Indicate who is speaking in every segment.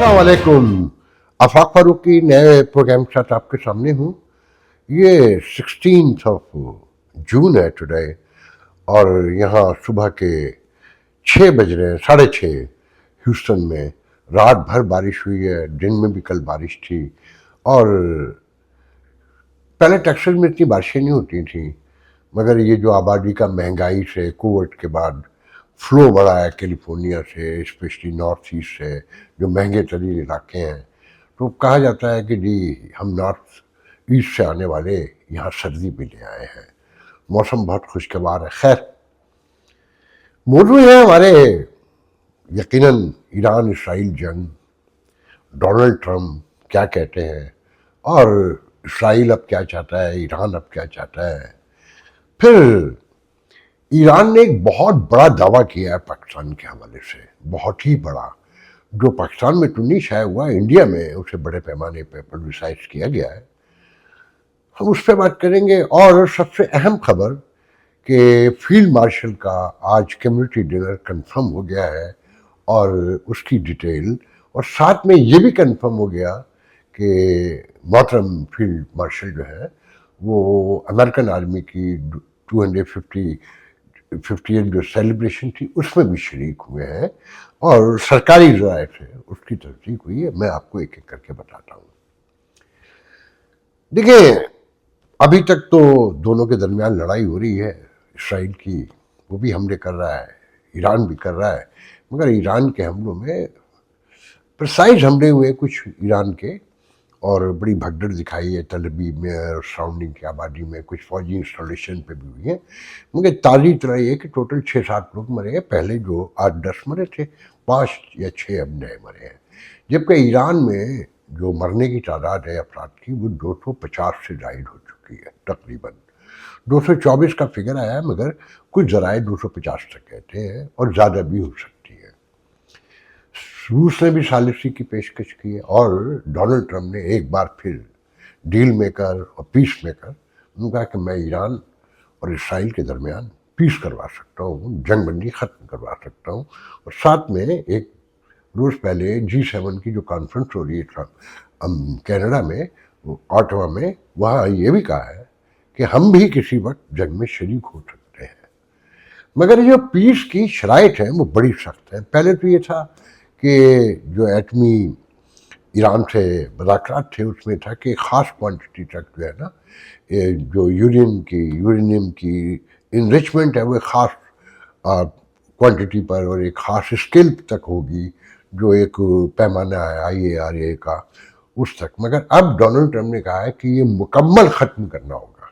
Speaker 1: अस्सलाम वालेकुम। आफाक फारूक की नए प्रोग्राम के साथ आपके सामने हूँ। ये 16 जून है टुडे, और यहाँ सुबह के 6 बज रहे हैं, 6:30 ह्यूस्टन में। रात भर बारिश हुई है, दिन में भी कल बारिश थी। और पहले टेक्सास में इतनी बारिशें नहीं होती थी, मगर ये जो आबादी का महंगाई से कोविड के बाद फ्लो बढ़ा है कैलिफोर्निया से, स्पेशली नॉर्थ ईस्ट से, जो महंगे तरीन इलाके हैं, तो कहा जाता है कि जी हम नॉर्थ ईस्ट से आने वाले यहाँ सर्दी भी ले आए हैं। मौसम बहुत खुशगवार है। खैर, मौजूद है हमारे यकीनन ईरान इसराइल जंग, डोनाल्ड ट्रम्प क्या कहते हैं, और इसराइल अब क्या चाहता है, ईरान अब क्या चाहता है। फिर ईरान ने एक बहुत बड़ा दावा किया है पाकिस्तान के हवाले से, बहुत ही बड़ा, जो पाकिस्तान में तो नहीं शाया हुआ, इंडिया में उसे बड़े पैमाने पर पब्लिसाइज किया गया है। हम उस पर बात करेंगे। और सबसे अहम खबर कि फील्ड मार्शल का आज कम्युनिटी डिनर कंफर्म हो गया है, और उसकी डिटेल, और साथ में ये भी कंफर्म हो गया कि मोहतरम फील्ड मार्शल जो है वो अमेरिकन आर्मी की 250 जो सेलिब्रेशन थी उसमें भी शरीक हुए हैं, और सरकारी राय से उसकी तस्दीक हुई है। मैं आपको एक एक करके बताता हूँ। देखिए, अभी तक तो दोनों के दरमियान लड़ाई हो रही है। इसराइल की, वो भी हमले कर रहा है, ईरान भी कर रहा है, मगर ईरान के हमलों में प्रिसाइज हमले हुए कुछ ईरान के, और बड़ी भगदड़ दिखाई है तल अवीव में और सराउंडिंग की आबादी में, कुछ फौजी इंस्टॉलेशन पे भी हुई है। मगर ताज़ी तरह ये कि टोटल 6-7 लोग मरे हैं। पहले जो 8-10 मरे थे, 5 या 6 अब नए मरे हैं। जबकि ईरान में जो मरने की तादाद है अफराद की, वो 250 से जायद हो चुकी है। तकरीबन 224 का फिगर आया है, मगर कुछ जराए 250 तक कहते हैं, और ज़्यादा भी हो सकती है। रूस ने भी सालिसी की पेशकश की है, और डोनाल्ड ट्रम्प ने एक बार फिर डील मेकर और पीस मेकर, उन्होंने कहा कि मैं ईरान और इसराइल के दरमियान पीस करवा सकता हूँ, जंग बंदी ख़त्म करवा सकता हूँ। और साथ में एक रोज़ पहले G7 की जो कॉन्फ्रेंस हो रही है कनाडा में, ऑटवा में, वहाँ ये भी कहा है कि हम भी किसी वक्त जंग में शरीक हो सकते हैं। मगर ये जो पीस की शराइत है वो बड़ी सख्त है। पहले तो ये था कि जो एटमी ईरान से मुज़ाकरात थे उसमें था कि ख़ास क्वांटिटी तक जो है ना, जो यूरेनियम की इनरिचमेंट है वो ख़ास क्वांटिटी पर और एक ख़ास स्केल तक होगी, जो एक पैमाना है IAEA का, उस तक। मगर अब डोनाल्ड ट्रम्प ने कहा है कि ये मुकम्मल ख़त्म करना होगा।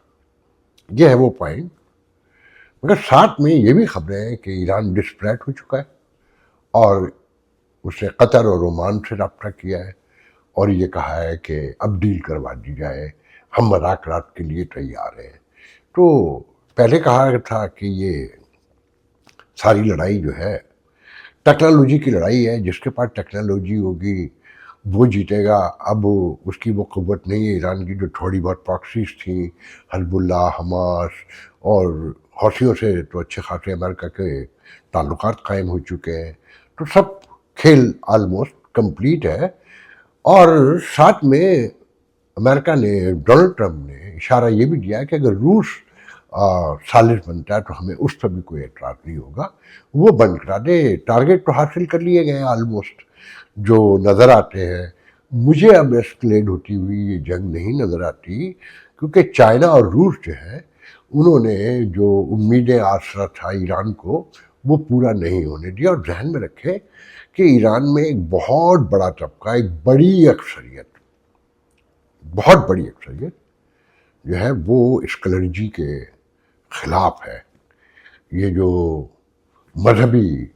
Speaker 1: ये है वो पॉइंट। मगर साथ में ये भी खबरें हैं कि ईरान डिस्परेट हो चुका है, और उसने कतर और ओमान से रब्ता किया है, और ये कहा है कि अब डील करवा दी जाए, हम मुज़ाकरात के लिए तैयार हैं। तो पहले कहा था कि ये सारी लड़ाई जो है टेक्नोलॉजी की लड़ाई है, जिसके पास टेक्नोलॉजी होगी वो जीतेगा। अब उसकी वो क़ुव्वत नहीं है ईरान की, जो थोड़ी बहुत प्रॉक्सीज थी, हिज़्बुल्लाह, हमास, और हौसियों से तो अच्छे खासे अमेरिका के ताल्लुकात कायम हो चुके हैं। तो सब खेल आलमोस्ट कंप्लीट है। और साथ में अमेरिका ने, डोनाल्ड ट्रम्प ने इशारा ये भी दिया है कि अगर रूस सालिस बनता है तो हमें उस पर भी कोई एतराज़ नहीं होगा, वो बंद करा दे। टारगेट तो हासिल कर लिए गए हैं ऑलमोस्ट, जो नज़र आते हैं। मुझे अब एस्केलेट होती हुई ये जंग नहीं नज़र आती, क्योंकि चाइना और रूस जो है उन्होंने जो उम्मीदें आसरा था ईरान को, वो पूरा नहीं होने दिया। और ध्यान में रखें कि ईरान में एक बहुत बड़ा तबका, एक बड़ी अक्सरियत, बहुत बड़ी अक्सरियत जो है वो स्कलर्जी के ख़िलाफ़ है। ये जो मजहबी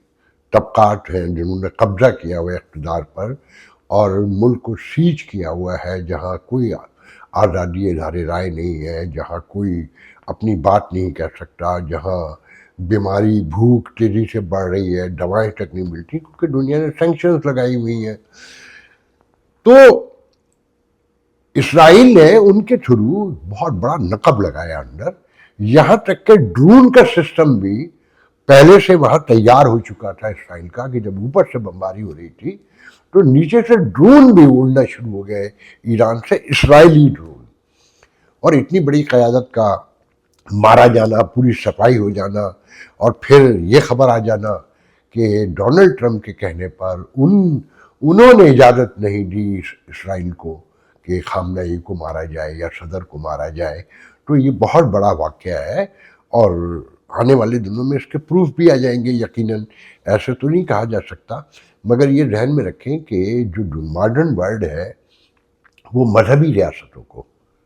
Speaker 1: तबकात हैं जिन्होंने कब्ज़ा किया हुआ है इक़्तिदार पर, और मुल्क को सीज किया हुआ है, जहाँ कोई आज़ादी इज़हार राय नहीं है, जहाँ कोई अपनी बात नहीं कह सकता, जहाँ बीमारी भूख तेज़ी से बढ़ रही है, दवाएं तक नहीं मिलती क्योंकि दुनिया ने सैंक्शंस लगाई हुई हैं। तो इसराइल ने उनके थ्रू बहुत बड़ा नकब लगाया अंदर, यहाँ तक कि ड्रोन का सिस्टम भी पहले से वहाँ तैयार हो चुका था इसराइल का, कि जब ऊपर से बमबारी हो रही थी تو نیچے سے ڈرون بھی اڑنا شروع ہو گئے ایران سے، اسرائیلی ڈرون، اور اتنی بڑی قیادت کا مارا جانا، پوری صفائی ہو جانا، اور پھر یہ خبر آ جانا کہ ڈونلڈ ٹرمپ کے کہنے پر انہوں نے اجازت نہیں دی اسرائیل کو کہ خامنہ کو مارا جائے یا صدر کو مارا جائے. تو یہ بہت بڑا واقعہ ہے، اور آنے والے دنوں میں اس کے پروف بھی آ جائیں گے یقیناً. ایسے تو نہیں کہا جا سکتا، مگر یہ ذہن میں رکھیں کہ جو ماڈرن ورلڈ ہے وہ مذہبی ریاستوں کو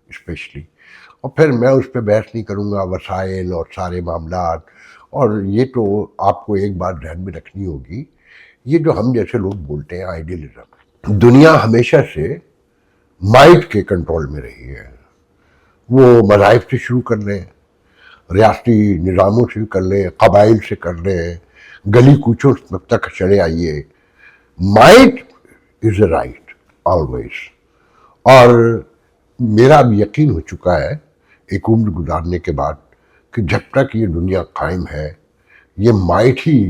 Speaker 1: اسپیشلی، اور پھر میں اس پہ بحث نہیں کروں گا، وسائل اور سارے معاملات، اور یہ تو آپ کو ایک بات ذہن میں رکھنی ہوگی، یہ جو ہم جیسے لوگ بولتے ہیں آئیڈیلزم، دنیا ہمیشہ سے مائٹ کے کنٹرول میں رہی ہے. وہ مذاہب سے شروع کر لیں، ریاستی نظاموں سے کر لیں، قبائل سے کر لیں، گلی کوچوں تک چلے آئیے، might is a right always. اور میرا اب یقین ہو چکا ہے ایک عمر گزارنے کے بعد کہ جب تک یہ دنیا قائم ہے یہ مائٹ ہی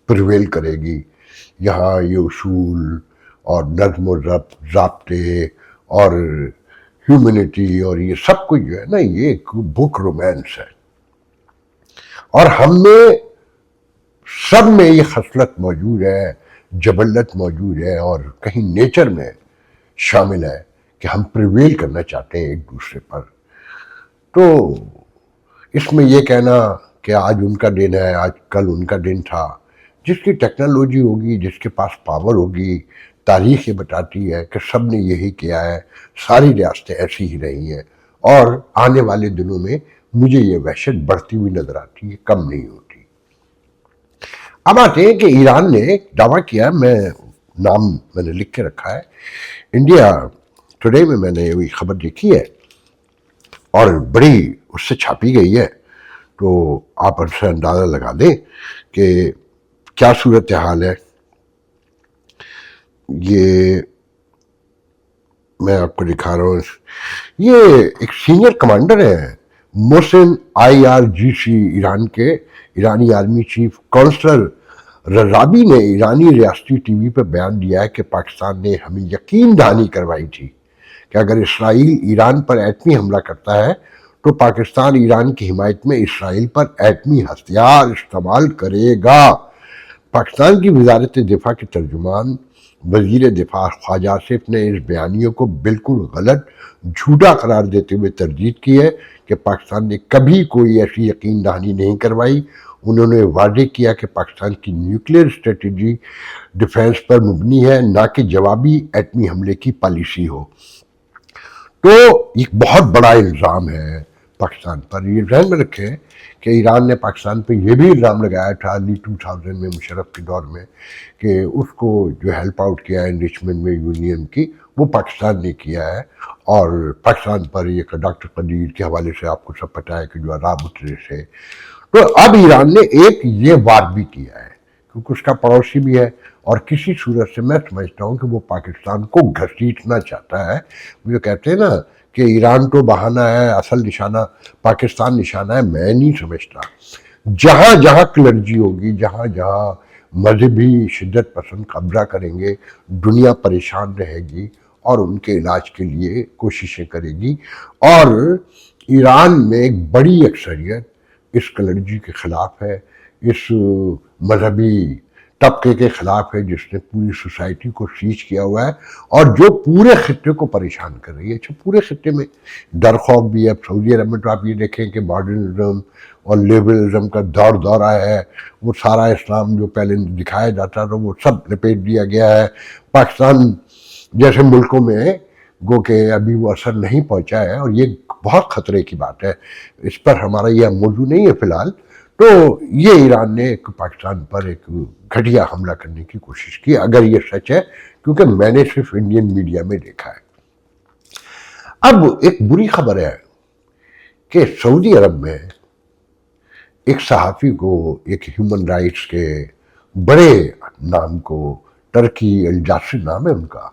Speaker 1: پریویل کرے گی. یہاں یہ اصول اور نظم و ضابطے اور ہیومنٹی اور یہ سب کچھ جو ہے نا، یہ ایک بک رومانس ہے، اور ہم میں سب میں یہ خصلت موجود ہے، جبلت موجود ہے، اور کہیں نیچر میں شامل ہے کہ ہم پریویل کرنا چاہتے ہیں ایک دوسرے پر. تو اس میں یہ کہنا کہ آج ان کا دن ہے، آج کل ان کا دن تھا، جس کی ٹیکنالوجی ہوگی، جس کے پاس پاور ہوگی، تاریخ یہ بتاتی ہے کہ سب نے یہی کیا ہے، ساری ریاستیں ایسی ہی رہی ہیں، اور آنے والے دنوں میں مجھے یہ وحشت بڑھتی ہوئی نظر آتی ہے، کم نہیں ہوتی. اب آتے ہیں کہ ایران نے دعویٰ کیا، نام میں نے لکھ کے رکھا ہے، انڈیا ٹوڈے میں نے یہ خبر دیکھی ہے اور بڑی اس سے چھاپی گئی ہے، تو آپ ان سے اندازہ لگا دیں کہ کیا صورتحال ہے. یہ میں آپ کو دکھا رہا ہوں، یہ ایک سینئر کمانڈر ہے محسن IRGC ایرانی آرمی چیف کونسلر رضابی نے ایرانی ریاستی ٹی وی پہ بیان دیا ہے کہ پاکستان نے ہمیں یقین دہانی کروائی تھی کہ اگر اسرائیل ایران پر ایٹمی حملہ کرتا ہے تو پاکستان ایران کی حمایت میں اسرائیل پر ایٹمی ہتھیار استعمال کرے گا. پاکستان کی وزارت دفاع کے ترجمان وزیر دفاع خواجہ آصف نے اس بیانیوں کو بالکل غلط، جھوٹا قرار دیتے ہوئے تردید کی ہے کہ پاکستان نے کبھی کوئی ایسی یقین دہانی نہیں کروائی. انہوں نے واضح کیا کہ پاکستان کی نیوکلیئر اسٹریٹجی ڈیفنس پر مبنی ہے، نہ کہ جوابی ایٹمی حملے کی پالیسی ہو. تو ایک بہت بڑا الزام ہے پاکستان پر. یہ ذہن میں رکھیں کہ ایران نے پاکستان پہ یہ بھی الزام لگایا تھا ارلی 2000 میں مشرف کے دور میں کہ اس کو جو ہیلپ آؤٹ کیا ہے انریچمنٹ میں یونین کی، وہ پاکستان نے کیا ہے. اور پاکستان پر یہ ڈاکٹر قدیر کے حوالے سے آپ کو سب پتہ ہے کہ جو عذاب اترے سے، تو اب ایران نے ایک یہ وار بھی کیا ہے کیونکہ اس کا پڑوسی بھی ہے، اور کسی صورت سے میں سمجھتا ہوں کہ وہ پاکستان کو گھسیٹنا چاہتا ہے. جو کہتے ہیں نا کہ ایران تو بہانہ ہے، اصل نشانہ پاکستان نشانہ ہے، میں نہیں سمجھتا. جہاں جہاں کلرجی ہوگی، جہاں جہاں مذہبی شدت پسند قبضہ کریں گے، دنیا پریشان رہے گی اور ان کے علاج کے لیے کوششیں کرے گی. اور ایران میں ایک بڑی اکثریت اس کلرجی کے خلاف ہے، اس مذہبی طبقے کے خلاف ہے جس نے پوری سوسائٹی کو سیچ کیا ہوا ہے اور جو پورے خطے کو پریشان کر رہی ہے. اچھا، پورے خطے میں ڈر خوف بھی ہے. سعودی عرب میں تو آپ یہ دیکھیں کہ ماڈرنزم اور لیبرلزم کا دور آیا ہے، وہ سارا اسلام جو پہلے دکھایا جاتا تھا وہ سب لپیٹ دیا گیا ہے. پاکستان جیسے ملکوں میں گو کہ ابھی وہ اثر نہیں پہنچا ہے، اور یہ بہت خطرے کی بات ہے. اس پر ہمارا یہ موضوع نہیں ہے فی الحال. تو یہ ایران نے ایک پاکستان پر ایک گھٹیا حملہ کرنے کی کوشش کی، اگر یہ سچ ہے، کیونکہ میں نے صرف انڈین میڈیا میں دیکھا ہے. اب ایک بری خبر ہے کہ سعودی عرب میں ایک صحافی کو، ایک ہیومن رائٹس کے بڑے نام کو، ترکی الجاسر نام ہے ان کا،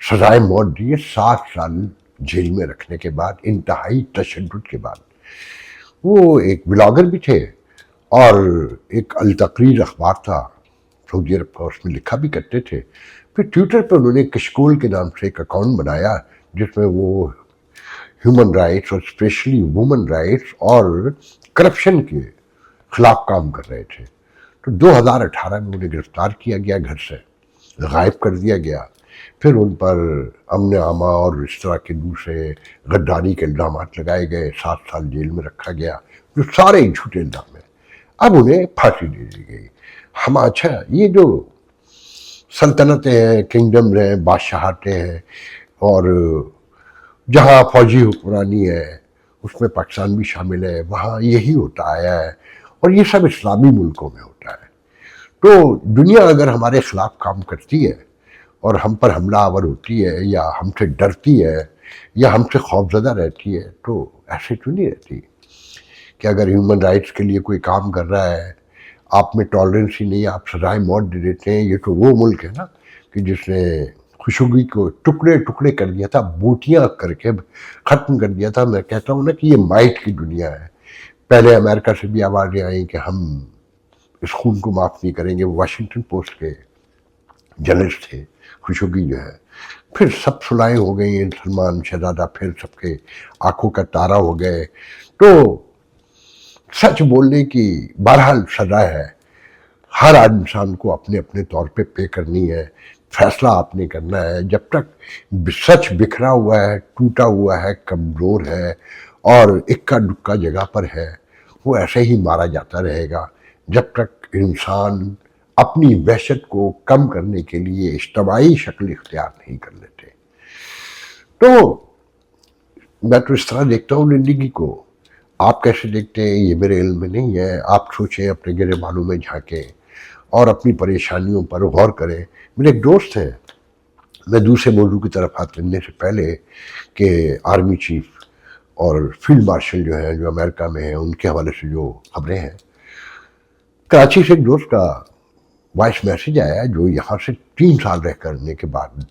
Speaker 1: سزائے موت دی ہے 7 سال جیل میں رکھنے کے بعد، انتہائی تشدد کے بعد. وہ ایک بلاگر بھی تھے اور ایک التقریر اخبار تھا سعودی عرب کا، اس میں لکھا بھی کرتے تھے. फिर ट्विटर पर उन्होंने कशकोल के नाम से एक अकाउंट बनाया जिसमें वो ह्यूमन राइट्स और स्पेशली वुमेन राइट्स और करप्शन के खिलाफ काम कर रहे थे। तो 2018 में उन्हें गिरफ्तार किया गया, घर से गायब कर दिया गया। फिर उन पर अमन आमा और इस तरह के दूसरे गद्दारी के इल्ज़ाम लगाए गए, 7 साल जेल में रखा गया, जो सारे झूठे इल्ज़ाम हैं। अब उन्हें फांसी दे दी गई। हम अच्छा, ये जो सल्तनतें हैं, किंगडम हैं, बादशाहतें हैं और जहाँ फौजी हुक्मरानी है उसमें पाकिस्तान भी शामिल है, वहाँ यही होता आया है और ये सब इस्लामी मुल्कों में होता है। तो दुनिया अगर हमारे खिलाफ काम करती है और हम पर हमलावर होती है या हमसे डरती है या हमसे खौफजदा रहती है, तो ऐसे तो नहीं रहती कि अगर ह्यूमन राइट्स के लिए कोई काम कर रहा है, आप में टॉलरेंस ही नहीं, आप सजाए मौत दे देते हैं। ये तो वो मुल्क है ना कि जिसने खुशबू को टुकड़े टुकड़े कर दिया था, बूटियाँ करके ख़त्म कर दिया था। मैं कहता हूँ ना कि ये माइट की दुनिया है। पहले अमेरिका से भी आवाज़ें आई कि हम इस खून को माफ़ नहीं करेंगे, वो वाशिंगटन पोस्ट के जर्नलिस्ट थे, खुशबू जो है। फिर सब सुलाएँ हो गई, सलमान शहजादा फिर सबके आंखों का तारा हो गए। तो सच बोलने की बहरहाल सजा है, हर इंसान को अपने अपने तौर पे करनी है, फैसला आपने करना है। जब तक सच बिखरा हुआ है, टूटा हुआ है, कमज़ोर है और इक्का दुक्का जगह पर है, वो ऐसे ही मारा जाता रहेगा जब तक इंसान अपनी वहशत को कम करने के लिए इज्तिमाई शक्ल इख्तियार नहीं कर लेते। तो मैं तो इस तरह देखता हूँ ज़िंदगी को। आप कैसे देखते हैं ये मेरे इल्म में नहीं है। आप सोचें, अपने गिरेबानों में झांकें और अपनी परेशानियों पर गौर करें। मेरे एक दोस्त हैं, मैं दूसरे मौजू की तरफ हाथ करने से पहले कि आर्मी चीफ और फील्ड मार्शल जो हैं, जो अमेरिका में हैं, उनके हवाले से जो खबरें हैं, कराची से एक दोस्त का वॉइस मैसेज आया जो यहाँ से 3 साल रह करने के बाद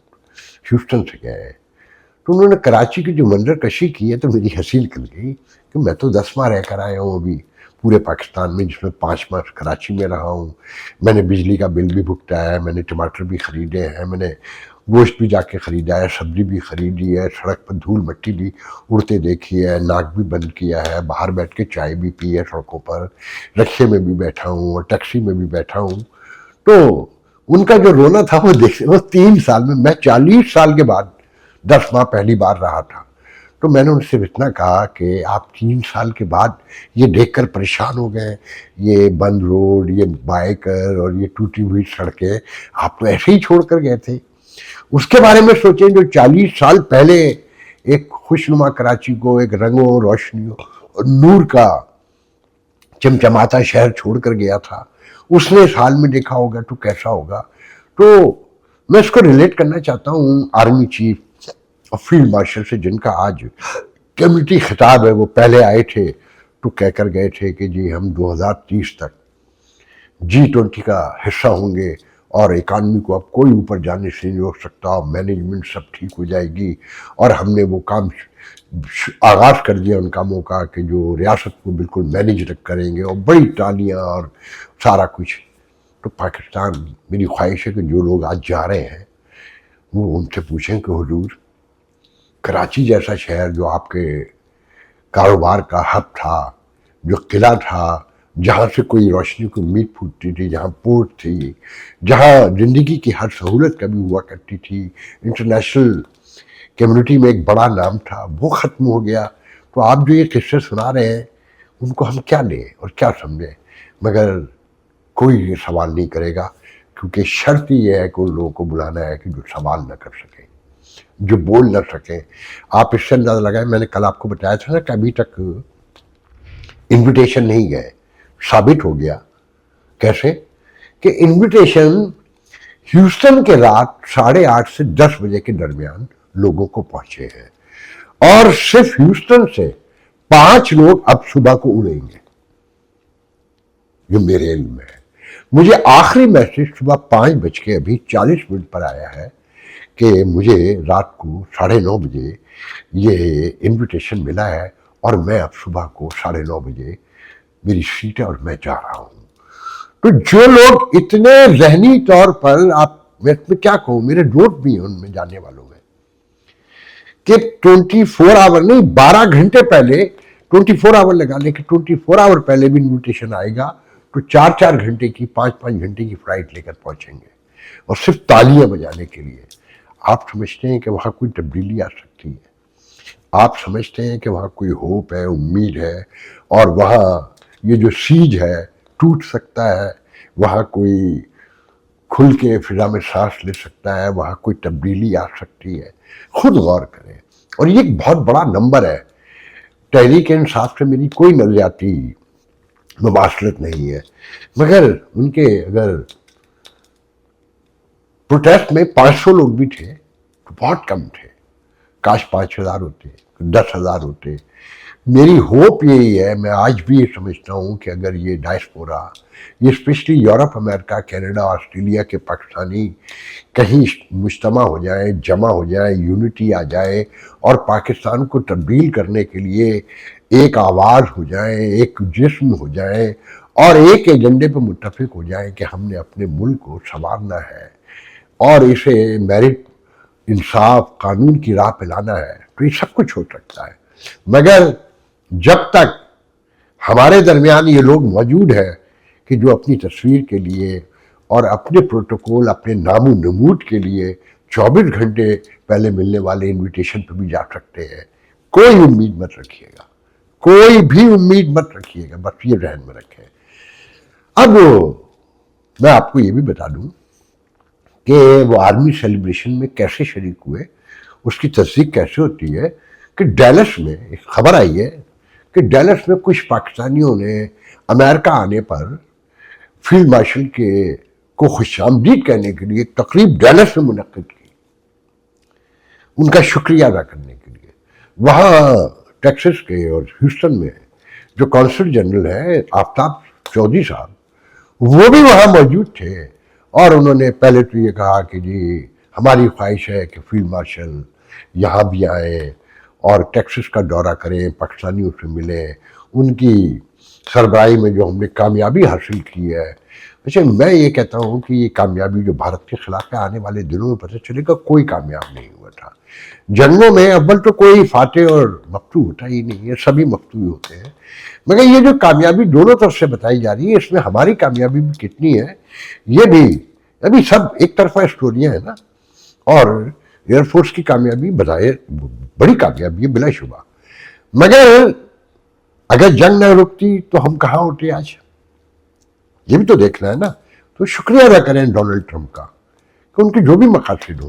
Speaker 1: ह्यूस्टन से गए हैं। तो उन्होंने कराची की जो मंजर कशी की है तो मेरी हंसी निकल गई कि मैं तो 10 माह रह कर आया हूँ अभी पूरे पाकिस्तान में, जिसमें 5 माह कराची में रहा हूँ। मैंने बिजली का बिल भी भुगता है, मैंने टमाटर भी ख़रीदे हैं, मैंने गोश्त भी जाके ख़रीदा है, सब्ज़ी भी ख़रीदी है, सड़क पर धूल मिट्टी भी उड़ते देखी है, नाक भी बंद किया है, बाहर बैठ के चाय भी पी है सड़कों पर, रिक्शे में भी बैठा हूँ और टैक्सी में भी बैठा हूँ। तो उनका जो रोना था वो देख, वो 3 साल में, मैं 40 साल के बाद 10 माह पहली बार रहा था। तो मैंने उनसे इतना कहा कि आप 3 साल के बाद ये देखकर परेशान हो गए, ये बंद रोड, ये बाइकर और ये टूटी हुई सड़कें, आप तो ऐसे ही छोड़ कर गए थे। उसके बारे में सोचें जो 40 साल पहले एक खुशनुमा कराची को, एक रंगों, रोशनियों और नूर का चमचमाता शहर छोड़ कर गया था, उसने इस हाल में देखा होगा तो कैसा होगा। तो मैं इसको रिलेट करना चाहता हूँ आर्मी चीफ और फील्ड मार्शल से, जिनका आज कम्युनिटी खिताब है। वो पहले आए थे तो कहकर गए थे कि जी हम 2030 तक G20 का हिस्सा होंगे और इकानमी को अब कोई ऊपर जाने से नहीं रोक सकता, मैनेजमेंट सब ठीक हो जाएगी। और हमने वो काम आगाज़ कर दिया उन कामों का कि जो रियासत को बिल्कुल मैनेज करेंगे और बड़ी तालियां और सारा कुछ। तो पाकिस्तान, मेरी ख्वाहिश है कि जो लोग आज जा रहे हैं वो उनसे पूछें कि हुजूर, कराची जैसा शहर जो आपके कारोबार का हब था, जो किला था, जहाँ से कोई रोशनी को उम्मीद फूटती थी, जहाँ पोर्ट थी, जहाँ ज़िंदगी की हर सहूलत कभी हुआ करती थी, इंटरनेशनल कम्युनिटी में एक बड़ा नाम था, वो ख़त्म हो गया। तो आप जो ये किस्से सुना रहे हैं उनको हम क्या लें और क्या समझें, मगर कोई ये सवाल नहीं करेगा, क्योंकि शर्त ये है कि उन लोगों को बुलाना है कि जो सवाल न कर सकें, जो बोल न सकें। आप इससे अंदाज़ा लगाएं, मैंने कल आपको बताया था ना कि अभी तक इनविटेशन नहीं गए, साबित हो गया। कैसे कि इनविटेशन ह्यूस्टन के रात 8:30 से 10 बजे के दरमियान लोगों को पहुंचे हैं और सिर्फ ह्यूस्टन से 5 लोग अब सुबह को उड़ेंगे, जो मेरे इल्म में है। मुझे आखिरी मैसेज सुबह 5:40 पर आया है कि मुझे रात को 9:30 बजे ये इनविटेशन मिला है और मैं अब सुबह को 9:30 बजे मेरी सीट है और मैं जा रहा हूं। तो जो लोग इतने ज़हनी तौर पर, आप मैं इसमें क्या कहूँ, मेरे नोट भी हैं उनमें जाने वालों में, कि 24 आवर नहीं, 12 घंटे पहले, 24 आवर लगा लें कि 24 आवर पहले भी इन्विटेशन आएगा तो 4-4 घंटे की, 5-5 घंटे की फ्लाइट लेकर पहुंचेंगे, और सिर्फ तालियां बजाने के लिए। आप समझते हैं कि वहां कोई तब्दीली आ सकती है? आप समझते हैं कि वहां कोई होप है, उम्मीद है, और वहां ये जो सीज है टूट सकता है, वहां कोई खुल के फिजा में सांस ले सकता है, वहां कोई तब्दीली आ सकती है? खुद गौर करें। और ये एक बहुत बड़ा नंबर है। तहरीक इंसाफ से मेरी कोई नजरियाती मुबासलत नहीं है, मगर उनके अगर प्रोटेस्ट में 500 लोग भी थे तो बहुत कम थे। काश 5,000 होते, 10,000 होते। मेरी होप यही है, मैं आज भी ये समझता हूँ कि अगर ये डायस्पोरा, ये specially Europe, America, Canada, Australia के पाकिस्तानी कहीं मुज्तमा हो जाए, जमा हो जाए, यूनिटी आ जाए, और पाकिस्तान को तब्दील करने के लिए एक आवाज़ हो जाए, एक जिस्म हो जाए, और एक एजेंडे पर मुत्तफिक हो जाए कि हमने अपने मुल्क को संवारना है और इसे मेरिट, इंसाफ, कानून की राह पे लाना है, तो ये सब कुछ हो सकता है। मगर जब तक हमारे दरमियान ये लोग मौजूद हैं कि जो अपनी तस्वीर के लिए और अपने प्रोटोकॉल, अपने नामो नमूद के लिए 24 घंटे पहले मिलने वाले इनविटेशन पर भी जा सकते हैं, कोई उम्मीद मत रखिएगा, कोई भी उम्मीद मत रखिएगा, बस ये जहन में रखें। अब मैं आपको ये भी बता दूं कि वो आर्मी सेलिब्रेशन में कैसे शरीक हुए, उसकी तस्दीक कैसे होती है कि डैलस में एक खबर आई है कि डैलस में कुछ पाकिस्तानियों ने अमेरिका आने पर फील्ड मार्शल के को खुशामदीद कहने के लिए तकरीब डैलस में मुनक्किद की, उनका शुक्रिया अदा करने के लिए। वहाँ टेक्सास के और ह्यूस्टन में जो कौंसल जनरल है आफ्ताब चौधरी साहब, वो भी वहाँ मौजूद थे, और उन्होंने पहले तो ये कहा कि जी हमारी ख्वाहिश है कि फील्ड मार्शल यहाँ भी आए और टेक्सास का दौरा करें, पाकिस्तानियों से मिलें, उनकी सरबराही में जो हमने कामयाबी हासिल की है। वैसे मैं ये कहता हूँ कि ये कामयाबी जो भारत के खिलाफ है, आने वाले दिनों में पता चलेगा कोई कामयाब नहीं हुआ था। जंगों में अव्वल तो कोई फातेह और मकतू होता ही नहीं है, सभी मकतू ही होते हैं। मगर ये जो कामयाबी दोनों तरफ से बताई जा रही है, इसमें हमारी कामयाबी भी कितनी है, ये भी अभी सब एक तरफा स्टोरियां है ना। और एयरफोर्स की कामयाबी बताए बड़ी कामयाबी है बिलाशुबा, मगर अगर जंग न रुकती तो हम कहाँ होते आज, ये भी तो देखना है ना। तो शुक्रिया अदा करें डोनाल्ड ट्रंप का कि उनके जो भी मकासद हो,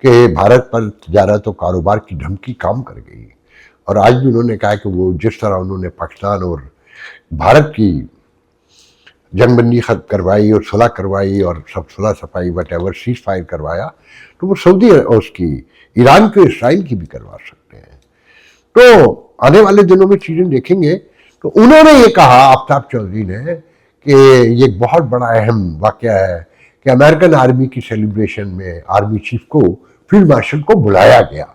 Speaker 1: कि भारत पर तजारत और कारोबार की धमकी काम कर गई, और आज भी उन्होंने कहा कि वो जिस तरह उन्होंने पाकिस्तान और भारत की जंगबंदी करवाई और सुलह करवाई और सब सुलह सफाई वट एवर सीज फायर करवाया, तो वो सऊदी और उसकी ईरान के इसराइल की भी करवा सकते हैं। तो आने वाले दिनों में चीज़ें देखेंगे। तो उन्होंने ये कहा, आफ्ताब चौधरी ने, कि ये एक बहुत बड़ा अहम वाक़या है कि अमेरिकन आर्मी की सेलिब्रेशन में आर्मी चीफ को, फील्ड मार्शल को बुलाया गया।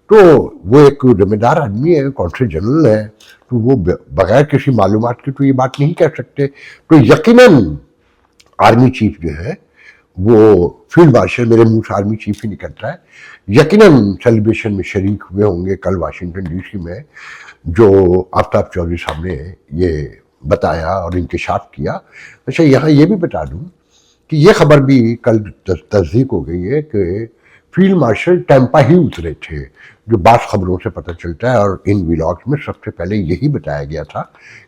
Speaker 1: तो वो एक जिम्मेदार आदमी है, कौंसल जनरल है, तो वो बगैर किसी मालूमात के तो ये बात नहीं कह सकते। तो यकीनन आर्मी चीफ जो है वो फील्ड मार्शल, मेरे मुंह से आर्मी चीफ ही निकलता है, यकीनन सेलिब्रेशन में शरीक हुए होंगे कल वाशिंगटन डीसी में, जो आफ्ताब चौधरी साहब ने ये बताया और इंकशाफ किया। अच्छा, यहाँ ये भी बता दूँ कि ये खबर भी कल तस्दीक हो गई है कि फील्ड मार्शल टैंपा ही उतरे थे, जो बात खबरों से पता चलता है, और इन व्लॉग्स में सबसे पहले यही बताया गया था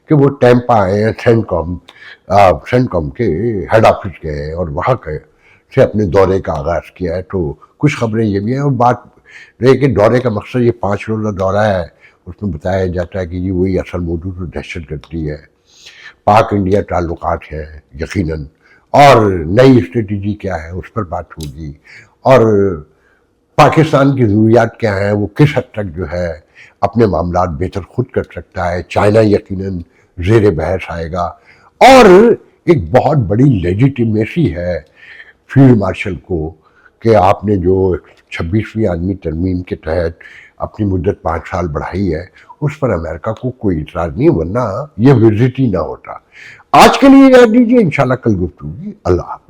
Speaker 1: कि वो टैंपा आए हैं, सेंटकॉम के हेड ऑफिस गए और वहाँ के से अपने दौरे का आगाज़ किया है। तो कुछ खबरें ये भी हैं, और बात रही कि दौरे का मकसद ये 5 रोज़ा दौरा है, उसमें बताया जाता है कि ये वही असल मौजू तो दहशतगर्दी है, पाक इंडिया ताल्लुकात हैं यकीनन, और नई स्ट्रेटजी क्या है उस पर बात होगी, और पाकिस्तान की ज़रूरियात क्या हैं, वो किस हद तक जो है अपने मामलात बेहतर खुद कर सकता है, चाइना यकीनन ज़ेर बहस आएगा। और एक बहुत बड़ी लेजिटिमेसी है फील्ड मार्शल को कि आपने जो 26वीं आर्मी तरमीम के तहत अपनी मुद्दत 5 साल बढ़ाई है, उस पर अमेरिका को कोई इतराज़ नहीं, वरना ये विजिट ही ना होता। आज के लिए याद दीजिए, इंशाल्लाह कल गुफ्तगू होगी। अल्लाह हाफ़िज़।